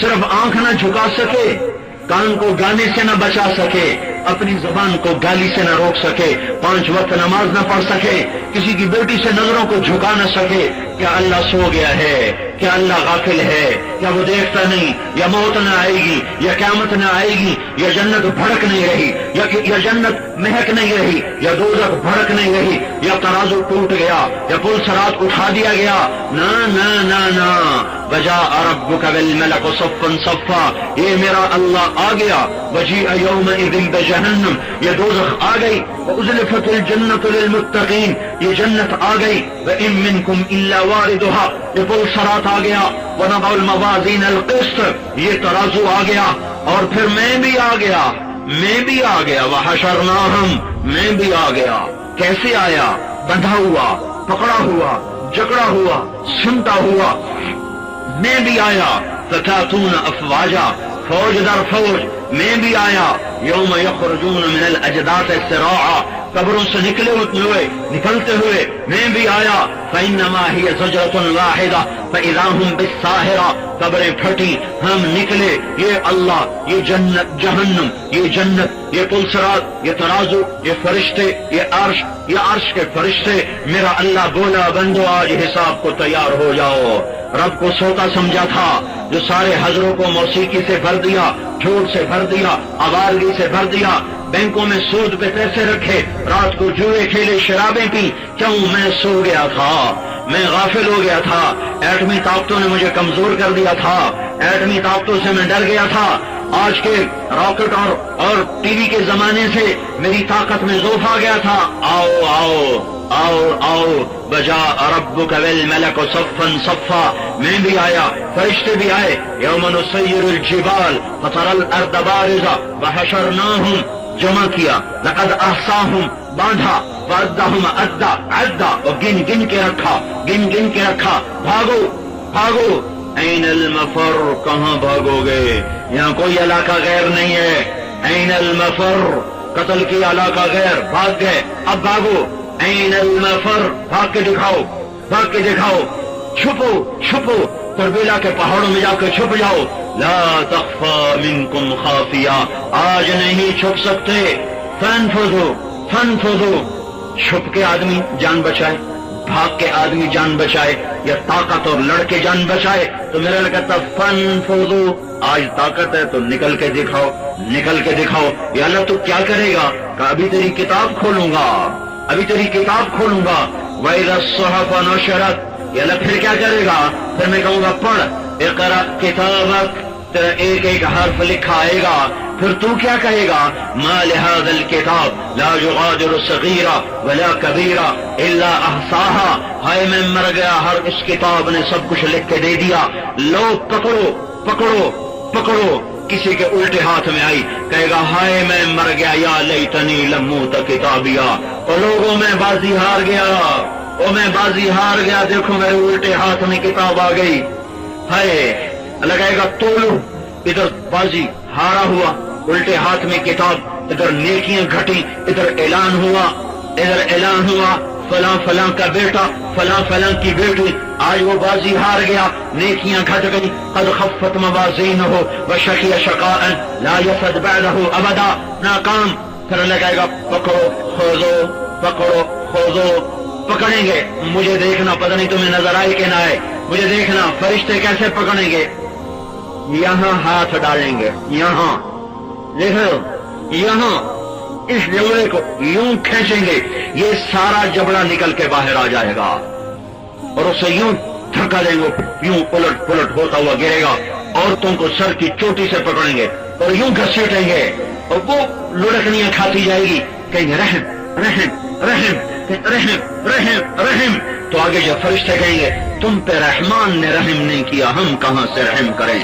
صرف آنکھ نہ جھکا سکے، کان کو گانے سے نہ بچا سکے، اپنی زبان کو گالی سے نہ روک سکے، 5 وقت نماز نہ پڑھ سکے، کسی کی بیٹی سے نظروں کو جھکا نہ سکے، کیا اللہ سو گیا ہے؟ کیا اللہ غافل ہے؟ کیا وہ دیکھتا نہیں؟ یا موت نہ آئے گی، یا قیامت نہ آئے گی، یا جنت بھڑک نہیں رہی، یا جنت مہک نہیں رہی، یا دوزخ بھڑک نہیں رہی، یا ترازو ٹوٹ گیا، یا پل صراط اٹھا دیا گیا؟ نہ نہ نہ نہ، وجاء ربک بالملک صفا صفا، یہ میرا اللہ آ گیا، وجیء یومئذ بجہنم، یہ دوزخ آ گئی، وازلفت الجنت للمتقین، یہ جنت آ گئی، وان منکم الا واردها، یہ پل صراط آ گیا، ونضع الموازین القسط، یہ ترازو آ گیا، اور پھر میں بھی آ گیا، میں بھی آ گیا، وحشرناہم، میں بھی آ گیا۔ کیسے آیا؟ بندھا ہوا، پکڑا ہوا، جکڑا ہوا، سمٹا ہوا، میں بھی آیا، فتاتون افواجا، فوج در فوج، میں بھی آیا، یوم یخرجون من الاجداث سراعا، قبروں سے نکلتے ہوئے میں بھی آیا، فإنما هي زجرة واحدة فإذا هم بالساهرة، قبریں پھٹی، ہم نکلے، یہ اللہ، یہ جنت، جہنم، یہ جنت، یہ پل صراط، یہ ترازو، یہ فرشتے، یہ عرش کے فرشتے، میرا اللہ بولا بندو آج حساب کو تیار ہو جاؤ۔ رب کو سوتا سمجھا تھا، جو سارے حضروں کو موسیقی سے بھر دیا، جھوٹ سے بھر دیا، آوارگی سے بھر دیا، بینکوں میں سود پہ پیسے رکھے، رات کو جوئے کھیلے، شرابیں پی، کیوں؟ میں سو گیا تھا، میں غافل ہو گیا تھا، ایٹمی طاقتوں نے مجھے کمزور کر دیا تھا، ایٹمی طاقتوں سے میں ڈر گیا تھا، آج کے راکٹ اور ٹی وی کے زمانے سے میری طاقت میں ضعف آ گیا تھا۔ آؤ آؤ آؤ آؤ، وجاء ربک بالملک صفا صفا، میں بھی آیا، فرشتے بھی آئے، یوم نسیر الجبال فتری الارض بارزہ، وحشرناہم، جمع کیا، لقد احصاہم، باندھا، وعدہم عدا، عدا، اور گن گن کے رکھا، بھاگو بھاگو، این المفر، کہاں بھاگو گے؟ یہاں کوئی علاقہ غیر نہیں ہے، این المفر، قتل کی علاقہ غیر، بھاگ گئے، اب بھاگو، این المفر، بھاگ کے دکھاؤ، چھپو، تربیلا کے پہاڑوں میں جا کے چھپ جاؤ، لا تخفى منکم خافیہ، آج نہیں چھپ سکتے، فانفذوا، چھپ کے آدمی جان بچائے، بھاگ کے آدمی جان بچائے، یا طاقت اور لڑکے جان بچائے، تو میرا لگتا فانفذوا، آج طاقت ہے تو نکل کے دکھاؤ، یا اللہ تو کیا کرے گا؟ کہ ابھی تیری کتاب کھولوں گا، وَإِذَا الصُّحُفُ نُشِرَتْ، یا اللہ پھر کیا کرے گا؟ پھر میں کہوں گا پڑھ، اقرأ کتابک، تیرا ایک ایک حرف لکھا آئے گا، پھر تو کیا کہے گا؟ ما لهذا الكتاب لا يغادر صغيرة ولا كبيرة الا احصاها، ہائے میں مر گیا، ہر اس کتاب نے سب کچھ لکھ کے دے دیا، لو پکڑو، کسی کے الٹے ہاتھ میں آئی، کہے گا ہائے میں مر گیا، یا لیتنی لم اوت کتابیا، اور لوگوں میں بازی ہار گیا، دیکھو میرے الٹے ہاتھ میں کتاب آ گئی، ہائے، لگائے گا تولو، ادھر بازی ہارا ہوا، الٹے ہاتھ میں کتاب، ادھر نیکیاں گھٹی، ادھر اعلان ہوا، فلاں کا بیٹا، فلاں کی بیٹی، آج وہ بازی ہار گیا، نیکیاں گھٹ گئی، قد خفت موازینہ وشقی شقاء لا یفد بعدہ ابدا، ناکام، پھر لگائے گا پکڑو خوضو، پکڑیں گے، مجھے دیکھنا، پتہ نہیں تمہیں نظر آئے کہ نہ آئے، مجھے دیکھنا فرشتے کیسے پکڑیں گے، یہاں ہاتھ ڈالیں گے، یہاں دیکھو، یہاں اس جبڑے کو یوں کھینچیں گے، یہ سارا جبڑا نکل کے باہر آ جائے گا، اور اسے یوں دھکا دیں گے، یوں پلٹ ہوتا ہوا گرے گا، عورتوں کو سر کی چوٹی سے پکڑیں گے اور یوں گھسیٹیں گے، اور وہ لڑکنیاں کھاتی جائے گی، کہیں گے رحم رحم رحم رحم رحم رحم، تو آگے جب فرشتے کہیں گے تم پہ رحمان نے رحم نہیں کیا، ہم کہاں سے رحم کریں؟